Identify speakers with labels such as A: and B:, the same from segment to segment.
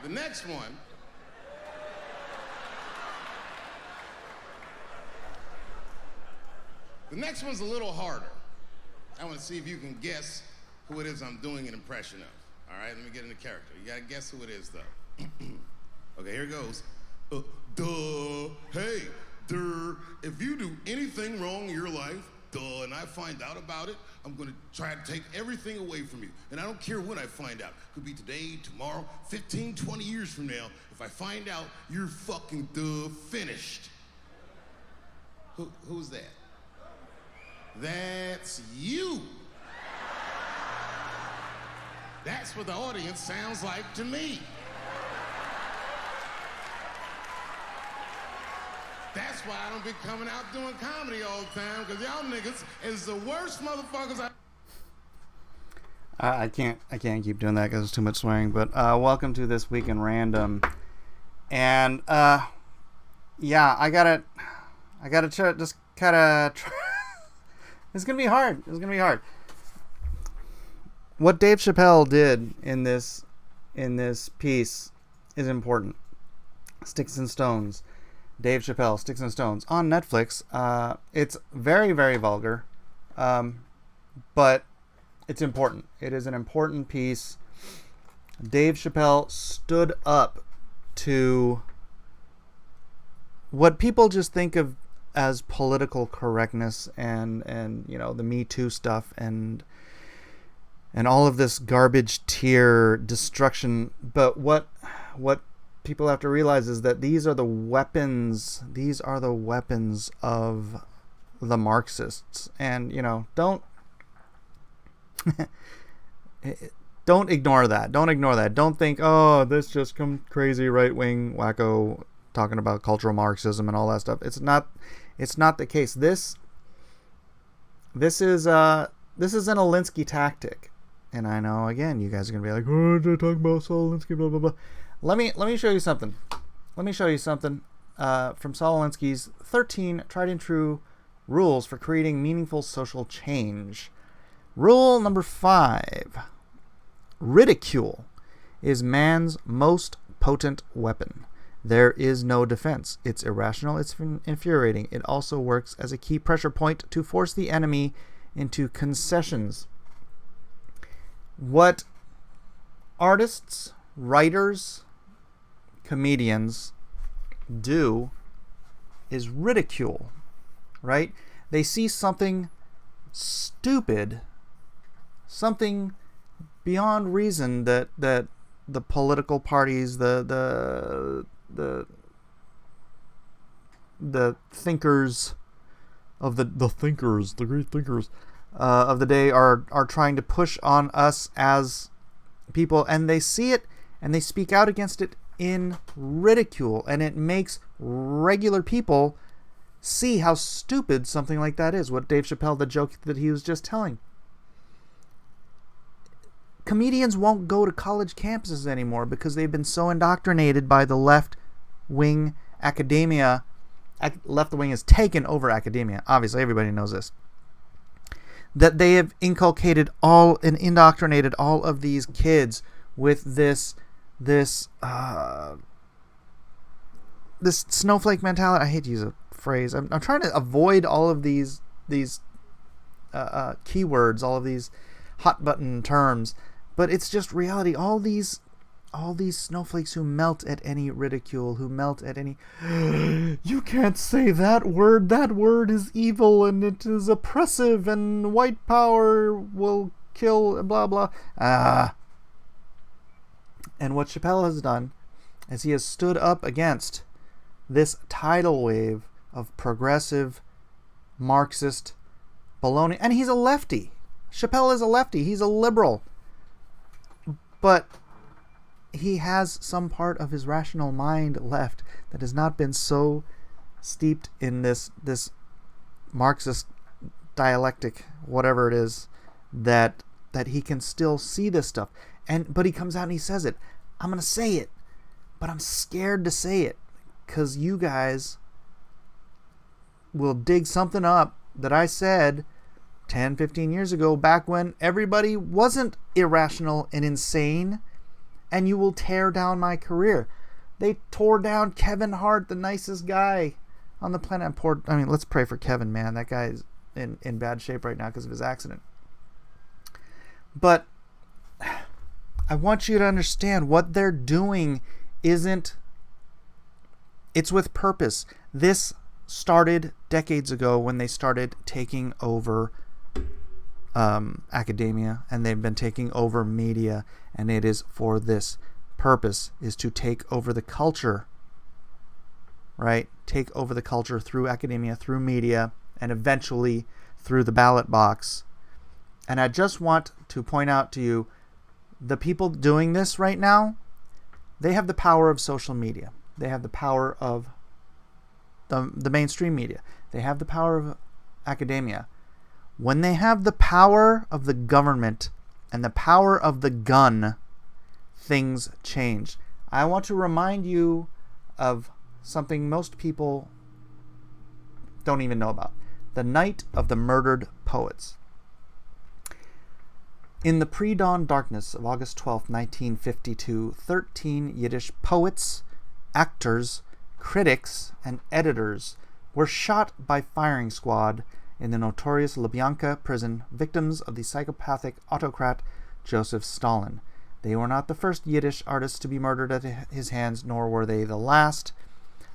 A: The next one. The next one's a little harder. I want to see if you can guess who it is I'm doing an impression of. All right, let me get into character. You gotta guess who it is, though. Okay, here goes. Hey, if you do anything wrong in your life, and I find out about it, I'm gonna try to take everything away from you. And I don't care when I find out. Could be today, tomorrow, 15, 20 years from now. If I find out, you're fucking finished. Who's that? That's you. That's what the audience sounds like to me. That's why I don't be coming out doing comedy all the time, because y'all niggas is the worst motherfuckers
B: I can't keep doing that because it's too much swearing. But welcome to This Week in Random, and yeah, I gotta try, just kind of try. It's gonna be hard. What Dave Chappelle did in this piece is important. Sticks and Stones. Dave Chappelle, Sticks and Stones, on Netflix. It's very, very vulgar, but it's important. It is an important piece. Dave Chappelle stood up to what people just think of as political correctness and you know, the Me Too stuff and all of this garbage tier destruction. But what people have to realize is that these are the weapons of the Marxists. And, you know, don't ignore that. Don't think, oh, this just come crazy right-wing wacko talking about cultural Marxism and all that stuff. It's not the case. This is an Alinsky tactic. And I know, again, you guys are going to be like, oh, they're talking about Saul Alinsky, blah, blah, blah. Let me show you something. From Saul Alinsky's 13 tried and true rules for creating meaningful social change. Rule number 5. Ridicule is man's most potent weapon. There is no defense. It's irrational. It's infuriating. It also works as a key pressure point to force the enemy into concessions. What artists, writers, comedians do is ridicule, right? They see something stupid, something beyond reason that the political parties, the thinkers of the great thinkers of the day are trying to push on us as people, and they see it and they speak out against it in ridicule, and it makes regular people see how stupid something like that is. What Dave Chappelle, the joke that he was just telling. Comedians won't go to college campuses anymore because they've been so indoctrinated by the left-wing academia. Left wing has taken over academia. Obviously, everybody knows this. That they have inculcated and indoctrinated all of these kids with this snowflake mentality. I hate to use a phrase. I'm trying to avoid all of these keywords, all of these hot button terms, but it's just reality. All these snowflakes who melt at any ridicule, who melt at any, you can't say that word. That word is evil and it is oppressive and white power will kill, blah, blah. And what Chappelle has done is he has stood up against this tidal wave of progressive Marxist baloney. And he's a lefty. Chappelle is a lefty. He's a liberal. But he has some part of his rational mind left that has not been so steeped in this Marxist dialectic, whatever it is, that he can still see this stuff. But he comes out and he says it. I'm going to say it, but I'm scared to say it because you guys will dig something up that I said 10, 15 years ago, back when everybody wasn't irrational and insane and you will tear down my career. They tore down Kevin Hart, the nicest guy on the planet. Let's pray for Kevin, man. That guy is in bad shape right now because of his accident. But I want you to understand what they're doing it's with purpose. This started decades ago when they started taking over academia, and they've been taking over media, and it is for this purpose, is to take over the culture, right? Take over the culture through academia, through media, and eventually through the ballot box. And I just want to point out to you, the people doing this right now, they have the power of social media. They have the power of the mainstream media. They have the power of academia. When they have the power of the government and the power of the gun, things change. I want to remind you of something most people don't even know about. The Night of the Murdered Poets. In the pre-dawn darkness of August 12, 1952, 13 Yiddish poets, actors, critics, and editors were shot by firing squad in the notorious Lubyanka prison, victims of the psychopathic autocrat Joseph Stalin. They were not the first Yiddish artists to be murdered at his hands, nor were they the last.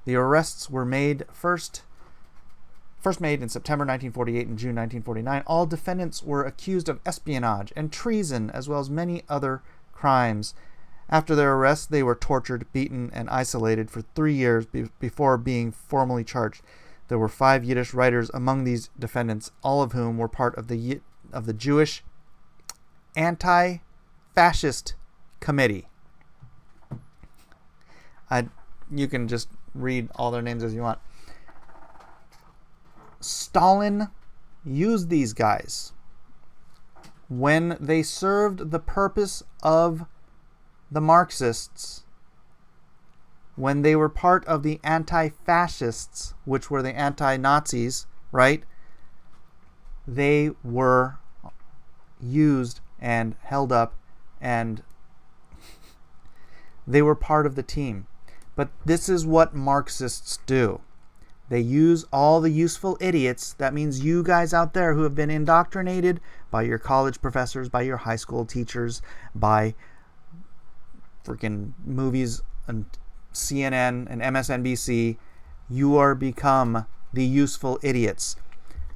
B: The arrests were first made in September 1948 and June 1949. All defendants were accused of espionage and treason, as well as many other crimes. After their arrest, they were tortured, beaten, and isolated for 3 years before being formally charged. There were 5 Yiddish writers among these defendants, all of whom were part of the Jewish Anti-Fascist Committee. You can just read all their names as you want. Stalin used these guys when they served the purpose of the Marxists, when they were part of the anti-fascists, which were the anti-Nazis, right? They were used and held up, and they were part of the team. But this is what Marxists do. They use all the useful idiots. That means you guys out there who have been indoctrinated by your college professors, by your high school teachers, by freaking movies and CNN and MSNBC. You are become the useful idiots.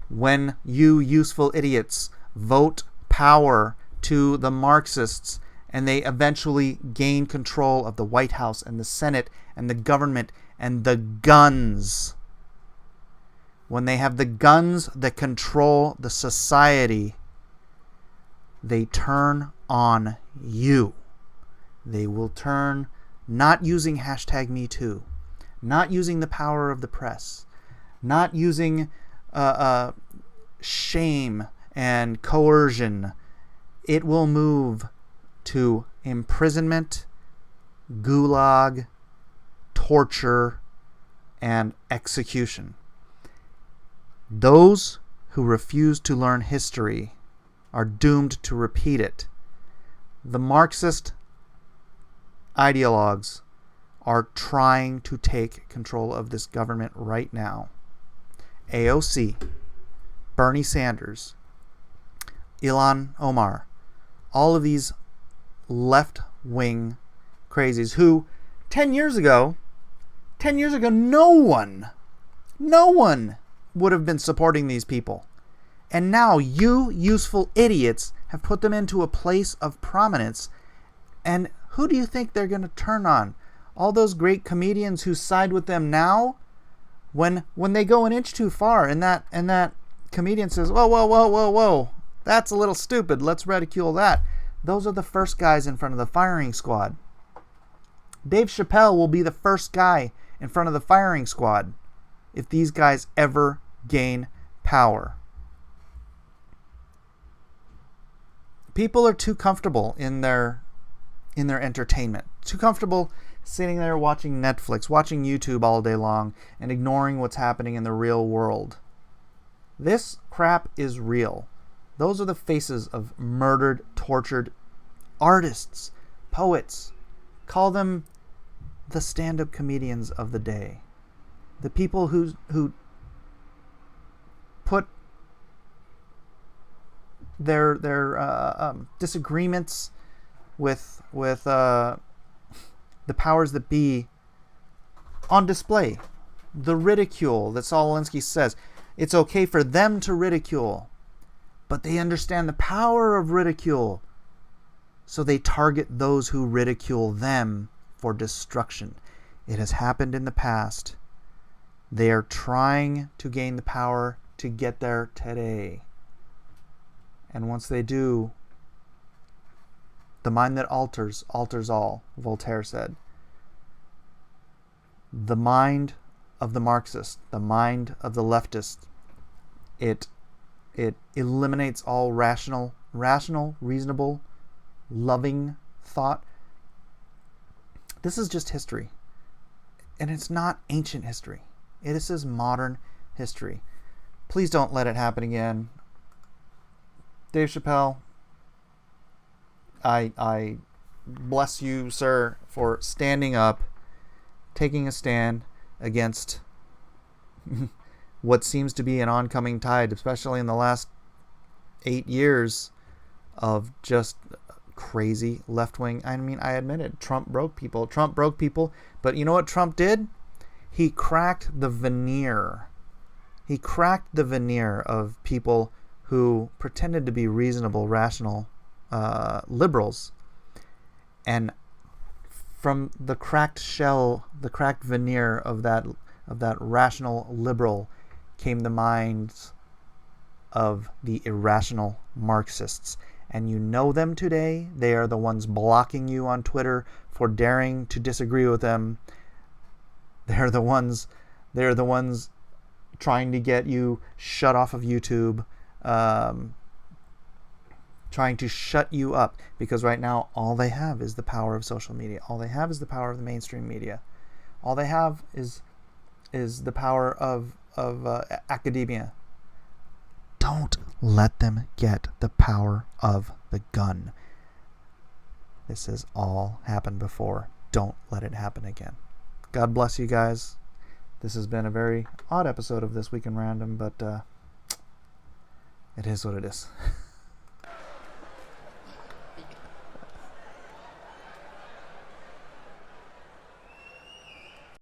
B: When you useful idiots vote power to the Marxists, and they eventually gain control of the White House and the Senate and the government and the guns. When they have the guns that control the society, they turn on you. They will turn, not using hashtag #MeToo, not using the power of the press, not using shame and coercion. It will move to imprisonment, gulag, torture, and execution. Those who refuse to learn history are doomed to repeat it. The Marxist ideologues are trying to take control of this government right now. AOC, Bernie Sanders, Ilhan Omar, all of these left-wing crazies who 10 years ago, no one would have been supporting these people. And now you useful idiots have put them into a place of prominence. And who do you think they're going to turn on? All those great comedians who side with them now? When they go an inch too far and that comedian says, whoa, that's a little stupid, let's ridicule that. Those are the first guys in front of the firing squad. Dave Chappelle will be the first guy in front of the firing squad if these guys ever gain power. People are too comfortable in their entertainment. Too comfortable sitting there watching Netflix, watching YouTube all day long, and ignoring what's happening in the real world. This crap is real. Those are the faces of murdered, tortured artists, poets, Call them the stand-up comedians of the day. The people who put their disagreements with the powers that be on display. The ridicule that Saul Alinsky says. It's okay for them to ridicule, but they understand the power of ridicule. So they target those who ridicule them for destruction. It has happened in the past. They are trying to gain the power to get there today. And once they do, the mind that alters all, Voltaire said. The mind of the Marxist, the mind of the leftist, it eliminates all rational, reasonable, loving thought. This is just history. And it's not ancient history. It is modern history. Please don't let it happen again. Dave Chappelle, I bless you, sir, for standing up, taking a stand against what seems to be an oncoming tide, especially in the last 8 years of just crazy left-wing. I mean, I admit it. Trump broke people. But you know what Trump did? He cracked the veneer. He cracked the veneer of people who pretended to be reasonable, rational liberals. And from the cracked shell, the cracked veneer of that rational liberal came the minds of the irrational Marxists. And you know them today. They are the ones blocking you on Twitter for daring to disagree with them. They're the ones trying to get you shut off of YouTube, trying to shut you up, because right now all they have is the power of social media. All they have is the power of the mainstream media. All they have is the power of academia. Don't let them get the power of the gun. This has all happened before. Don't let it happen again. God bless you guys. This has been a very odd episode of This Week in Random, but it is what it is.